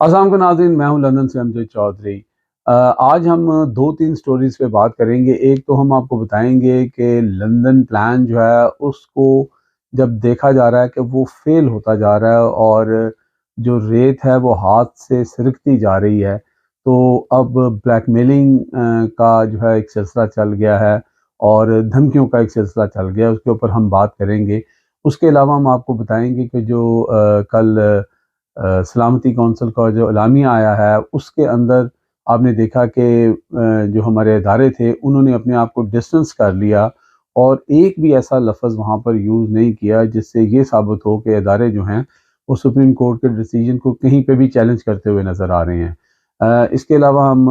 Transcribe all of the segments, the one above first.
अस्सलाम वालेकुम नाज़रीन, मैं हूं लंदन से अमजद चौधरी। आज हम दो तीन स्टोरीज पे बात करेंगे। एक तो हम आपको बताएंगे कि लंदन प्लान जो है उसको जब देखा जा रहा है कि वो फेल होता जा रहा है और जो रेत है वो हाथ से सिरकती जा रही है, तो अब ब्लैकमेलिंग का जो है एक सिलसिला चल गया है और धमकियों का एक सिलसिला चल गया है, उसके ऊपर हम बात करेंगे। उसके अलावा हम आपको बताएंगे कि जो कल सलामती कौंसिल का जो एलामिया आया है उसके अंदर आपने देखा कि जो हमारे इदारे थे उन्होंने अपने आप को डिस्टेंस कर लिया और एक भी ऐसा लफ्ज़ वहाँ पर यूज़ नहीं किया जिससे ये साबित हो कि इदारे जो हैं वो सुप्रीम कोर्ट के डिसीजन को कहीं पे भी चैलेंज करते हुए नज़र आ रहे हैं। इसके अलावा हम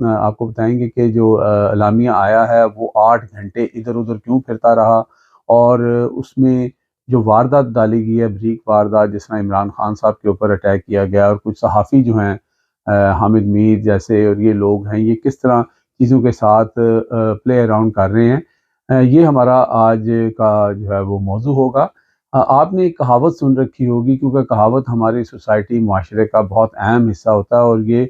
आपको बताएंगे कि जो एलामिया आया है वो 8 घंटे इधर उधर क्यों फिरता रहा और उसमें जो वारदात डाली गई है, ब्रीक वारदात, जिस तरह इमरान खान साहब के ऊपर अटैक किया गया और कुछ सहाफ़ी जो हैं हामिद मीर जैसे और ये लोग हैं, ये किस तरह चीज़ों के साथ प्ले अराउंड कर रहे हैं, ये हमारा आज का जो है वो मौजू होगा। आपने एक कहावत सुन रखी होगी, क्योंकि कहावत हमारी सोसाइटी माशरे का बहुत अहम हिस्सा होता है और ये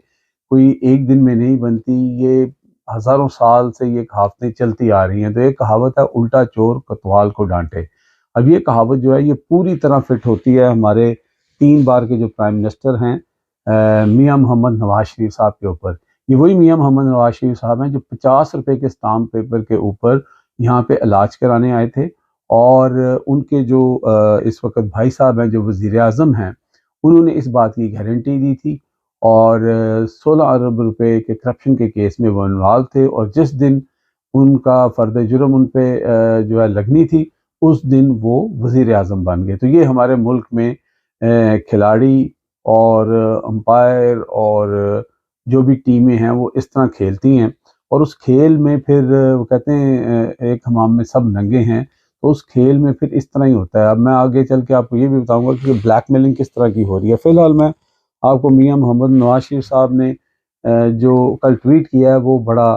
कोई एक दिन में नहीं बनती, ये हज़ारों साल से ये कहावतें चलती आ रही हैं। तो एक कहावत है, उल्टा चोर कोतवाल को डांटे। अब ये कहावत जो है ये पूरी तरह फिट होती है हमारे 3 बार के जो प्राइम मिनिस्टर हैं मियां मोहम्मद नवाज शरीफ साहब के ऊपर। ये वही मियां मोहम्मद नवाज शरीफ साहब हैं जो 50 रुपए के स्टाम्प पेपर के ऊपर यहाँ पे इलाज कराने आए थे और उनके जो इस वक्त भाई साहब हैं जो वज़ीर आज़म हैं, उन्होंने इस बात की गारंटी दी थी और 16 अरब रुपए के करप्शन के केस में वो इन्वॉल्व थे और जिस दिन उनका फ़र्द जुर्म उन पे जो है लगनी थी, उस दिन वो वज़ीर आज़म बन गए। तो ये हमारे मुल्क में खिलाड़ी और अंपायर और जो भी टीमें हैं वो इस तरह खेलती हैं और उस खेल में फिर वो कहते हैं एक हमाम में सब नंगे हैं, तो उस खेल में फिर इस तरह ही होता है। अब मैं आगे चल के आपको ये भी बताऊंगा कि ब्लैकमेलिंग किस तरह की हो रही है। फ़िलहाल मैं आपको मियां मोहम्मद नवाज शरीफ साहब ने जो कल ट्वीट किया है वो बड़ा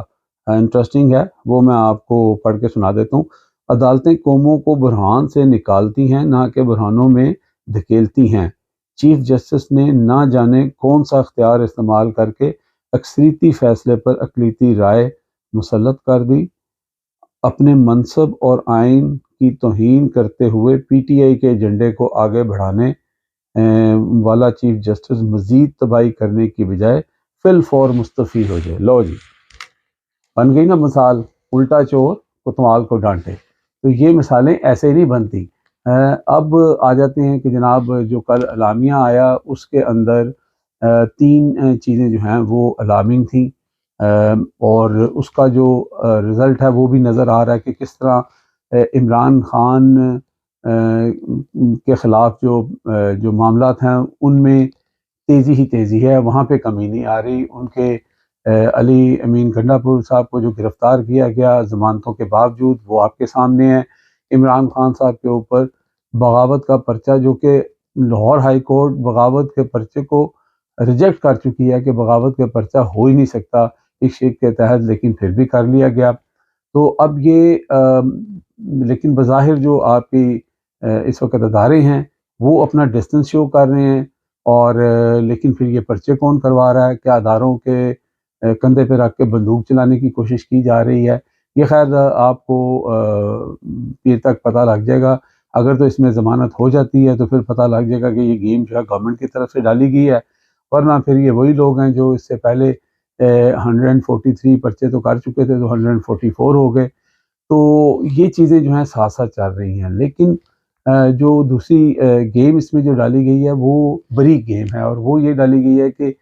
इंटरेस्टिंग है, वो मैं आपको पढ़ के सुना देता हूँ। अदालतें कौमों को बुरहान से निकालती हैं, ना कि बुरहानों में धकेलती हैं। चीफ जस्टिस ने ना जाने कौन सा इख्तियार इस्तेमाल करके अक्सरीती फैसले पर अकलीती राय मुसल्लत कर दी। अपने मनसब और आइन की तौहीन करते हुए पीटीआई के एजेंडे को आगे बढ़ाने वाला चीफ जस्टिस मजीद तबाही करने की बजाय फिल फौर मुस्तफ़ी हो जाए। लो जी, बन गई ना मिसाल, उल्टा चोर कोतवाल को डांटे। तो ये मिसालें ऐसे ही नहीं बनती। अब आ जाते हैं कि जनाब जो कल अलामिया आया उसके अंदर तीन चीज़ें जो हैं वो अलार्मिंग थी और उसका जो रिज़ल्ट है वो भी नज़र आ रहा है कि किस तरह इमरान खान के ख़िलाफ़ जो मामलात हैं उनमें तेज़ी ही तेज़ी है, वहाँ पे कमी नहीं आ रही। उनके अली अमीन गंडापुर साहब को जो गिरफ़्तार किया गया ज़मानतों के बावजूद, वो आपके सामने है। इमरान खान साहब के ऊपर बगावत का पर्चा, जो कि लाहौर हाई कोर्ट बगावत के पर्चे को रिजेक्ट कर चुकी है कि बगावत का पर्चा हो ही नहीं सकता इस शेख के तहत, लेकिन फिर भी कर लिया गया। तो अब ये लेकिन बज़ाहिर जो आपकी इस वक्त अदारे हैं वो अपना डिस्टेंस शो कर रहे हैं और लेकिन फिर ये पर्चे कौन करवा रहा है? क्या अदारों के कंधे पे रख के बंदूक चलाने की कोशिश की जा रही है? ये खैर आपको पीर तक पता लग जाएगा। अगर तो इसमें ज़मानत हो जाती है तो फिर पता लग जाएगा कि ये गेम जो है गवर्नमेंट की तरफ से डाली गई है, वरना फिर ये वही लोग हैं जो इससे पहले 143 पर्चे तो कर चुके थे, तो 144 हो गए। तो ये चीज़ें जो हैं साथ-साथ चल रही हैं, लेकिन जो दूसरी गेम इसमें जो डाली गई है वो बड़ी गेम है और वो ये डाली गई है कि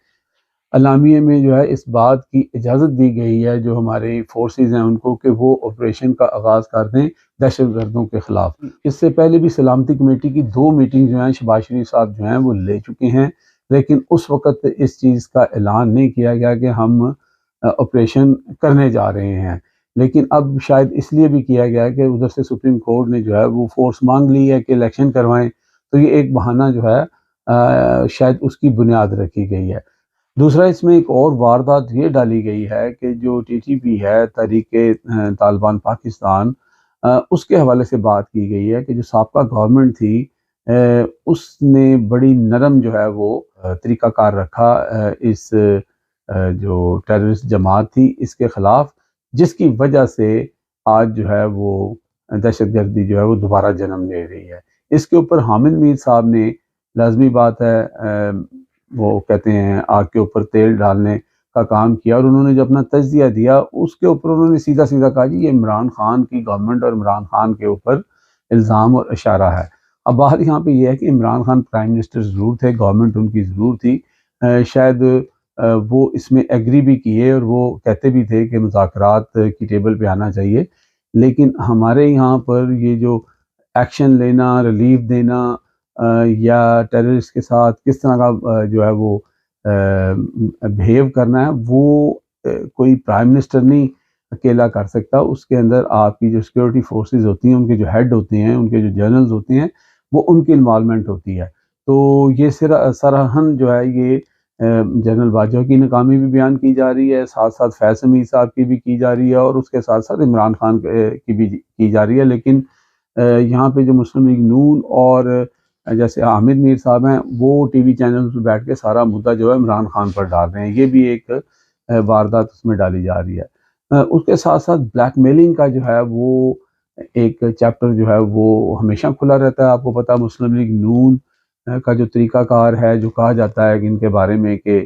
अलामिया में जो है इस बात की इजाज़त दी गई है जो हमारे फोर्सेस हैं उनको, कि वो ऑपरेशन का आगाज़ कर दें दहशत गर्दों के ख़िलाफ़। इससे पहले भी सलामती कमेटी की 2 मीटिंग जो हैं शहबाज शरीफ साहब जो हैं वो ले चुके हैं, लेकिन उस वक़्त इस चीज़ का ऐलान नहीं किया गया कि हम ऑपरेशन करने जा रहे हैं। लेकिन अब शायद इसलिए भी किया गया है कि उधर से सुप्रीम कोर्ट ने जो है वो फोर्स मांग ली है कि इलेक्शन करवाएं, तो ये एक बहाना जो है शायद उसकी बुनियाद रखी गई है। दूसरा, इसमें एक और वारदात ये डाली गई है कि जो टीटीपी है, तहरीक तालिबान पाकिस्तान, उसके हवाले से बात की गई है कि जो साबका गवर्नमेंट थी उसने बड़ी नरम जो है वो طریقہ کار رکھا اس جو ٹیررسٹ جماعت تھی اس کے خلاف، جس کی وجہ سے آج جو ہے وہ دہشت گردی جو ہے وہ دوبارہ جنم لے رہی ہے۔ اس کے اوپر حامد میر صاحب نے، لازمی بات ہے، وہ کہتے ہیں آگ کے اوپر تیل ڈالنے کا کام کیا، اور انہوں نے جو اپنا تجزیہ دیا اس کے اوپر انہوں نے سیدھا سیدھا کہا جی یہ عمران خان کی گورنمنٹ اور عمران خان کے اوپر الزام اور اشارہ ہے۔ اب بات یہاں پہ یہ ہے کہ عمران خان پرائم منسٹر ضرور تھے، گورنمنٹ ان کی ضرور تھی، شاید وہ اس میں ایگری بھی کیے اور وہ کہتے بھی تھے کہ مذاکرات کی ٹیبل پہ آنا چاہیے، لیکن ہمارے یہاں پر یہ جو ایکشن لینا، ریلیف دینا یا ٹیررسٹ کے ساتھ کس طرح کا جو ہے وہ بہیو کرنا ہے، وہ کوئی پرائم منسٹر نہیں اکیلا کر سکتا۔ اس کے اندر آپ کی جو سیکورٹی فورسز ہوتی ہیں، ان کے جو ہیڈ ہوتے ہیں، ان کے جو جنرلز ہوتے ہیں، وہ ان کی انوالومنٹ ہوتی ہے۔ تو یہ سراہن جو ہے یہ جنرل باجوہ کی ناکامی بھی بیان کی جا رہی ہے، ساتھ ساتھ فیض حمید صاحب کی بھی کی جا رہی ہے، اور اس کے ساتھ ساتھ عمران خان کی بھی کی جا رہی ہے، لیکن یہاں پہ جو مسلم لیگ نون اور جیسے حامد میر صاحب ہیں، وہ ٹی وی چینلز پہ بیٹھ کے سارا مدعا جو ہے عمران خان پر ڈال رہے ہیں۔ یہ بھی ایک واردات اس میں ڈالی جا رہی ہے۔ اس کے ساتھ ساتھ بلیک میلنگ کا جو ہے وہ ایک چیپٹر جو ہے وہ ہمیشہ کھلا رہتا ہے۔ آپ کو پتا مسلم لیگ نون کا جو طریقہ کار ہے، جو کہا جاتا ہے کہ ان کے بارے میں کہ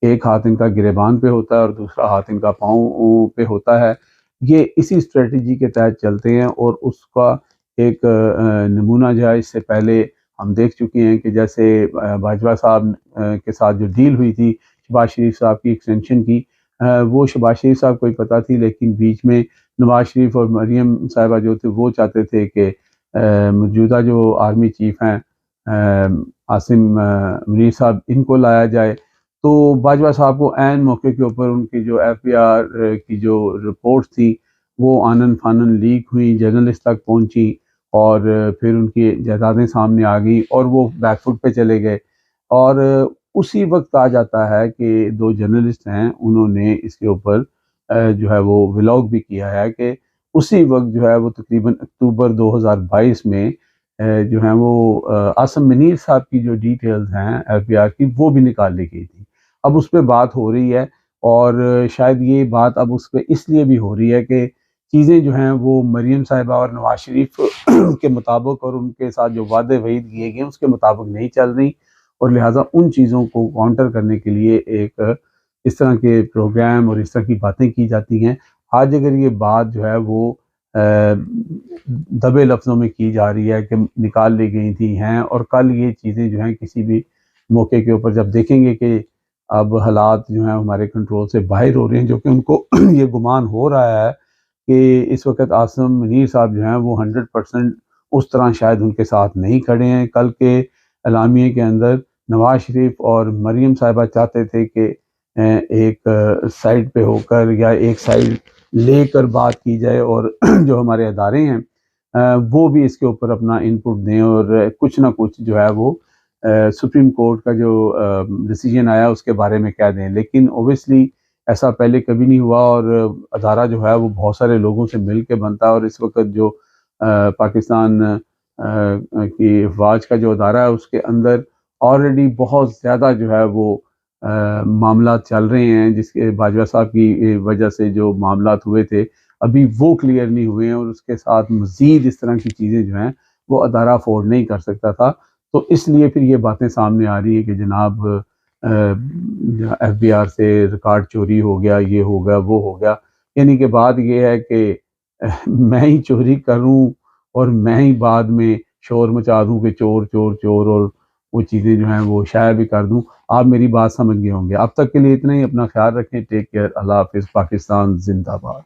ایک ہاتھ ان کا گریبان پہ ہوتا ہے اور دوسرا ہاتھ ان کا پاؤں پہ ہوتا ہے، یہ اسی اسٹریٹجی کے تحت چلتے ہیں، اور اس کا ایک نمونہ جو ہے اس سے پہلے ہم دیکھ چکے ہیں کہ جیسے باجوہ صاحب کے ساتھ جو ڈیل ہوئی تھی شہباز شریف صاحب کی ایکسٹینشن کی، وہ شہباز شریف صاحب کو ہی پتہ تھی، لیکن بیچ میں نواز شریف اور مریم صاحبہ جو تھے وہ چاہتے تھے کہ موجودہ جو آرمی چیف ہیں عاصم منیر صاحب، ان کو لایا جائے۔ تو باجوہ صاحب کو عین موقع کے اوپر ان کی جو ایف بی آر کی جو رپورٹس تھی وہ آنن فانن لیک ہوئی، جرنلسٹ تک پہنچی، اور پھر ان کی جائیدادیں سامنے آ گئیں اور وہ بیک فٹ پہ چلے گئے، اور اسی وقت آ جاتا ہے کہ دو جرنلسٹ ہیں انہوں نے اس کے اوپر جو ہے وہ ولاگ بھی کیا ہے کہ اسی وقت جو ہے وہ تقریباً اکتوبر 2022 میں جو ہیں وہ عاصم منیر صاحب کی جو ڈیٹیلز ہیں ایف بی آر کی وہ بھی نکال لی گئی تھی۔ اب اس پہ بات ہو رہی ہے، اور شاید یہ بات اب اس پہ اس لیے بھی ہو رہی ہے کہ چیزیں جو ہیں وہ مریم صاحبہ اور نواز شریف کے مطابق اور ان کے ساتھ جو وعدے وعید کیے گئے اس کے مطابق نہیں چل رہی، اور لہٰذا ان چیزوں کو کاؤنٹر کرنے کے لیے ایک اس طرح کے پروگرام اور اس طرح کی باتیں کی جاتی ہیں۔ آج اگر یہ بات جو ہے وہ دبے لفظوں میں کی جا رہی ہے کہ نکال لی گئی تھی ہیں، اور کل یہ چیزیں جو ہیں کسی بھی موقع کے اوپر جب دیکھیں گے کہ اب حالات جو ہیں ہمارے کنٹرول سے باہر ہو رہے ہیں، جو کہ ان کو یہ گمان ہو رہا ہے کہ اس وقت عاصم منیر صاحب جو ہیں وہ 100% اس طرح شاید ان کے ساتھ نہیں کھڑے ہیں۔ کل کے اعلامیے کے اندر نواز شریف اور مریم صاحبہ چاہتے تھے کہ ایک سائڈ پہ ہو کر یا ایک سائڈ لے کر بات کی جائے، اور جو ہمارے ادارے ہیں وہ بھی اس کے اوپر اپنا انپٹ دیں اور کچھ نہ کچھ جو ہے وہ سپریم کورٹ کا جو ڈیسیجن آیا اس کے بارے میں کہہ دیں، لیکن اوبیسلی ایسا پہلے کبھی نہیں ہوا، اور ادارہ جو ہے وہ بہت سارے لوگوں سے مل کے بنتا ہے، اور اس وقت جو پاکستان کی افواج کا جو ادارہ ہے اس کے اندر آلریڈی بہت زیادہ جو ہے وہ معاملات چل رہے ہیں، جس کے باجوہ صاحب کی وجہ سے جو معاملات ہوئے تھے ابھی وہ کلیئر نہیں ہوئے ہیں، اور اس کے ساتھ مزید اس طرح کی چیزیں جو ہیں وہ ادارہ افورڈ نہیں کر سکتا تھا۔ تو اس لیے پھر یہ باتیں سامنے آ رہی ہیں کہ جناب ایف بی آر سے ریکارڈ چوری ہو گیا، یہ ہو گیا، وہ ہو گیا، یعنی کہ بات یہ ہے کہ میں ہی چوری کروں اور میں ہی بعد میں شور مچا دوں کہ چور چور چور، اور وہ چیزیں جو ہیں وہ شائع بھی کر دوں۔ آپ میری بات سمجھ گئے ہوں گے۔ اب تک کے لیے اتنا ہی، اپنا خیال رکھیں، ٹیک کیئر، اللہ حافظ، پاکستان زندہ باد۔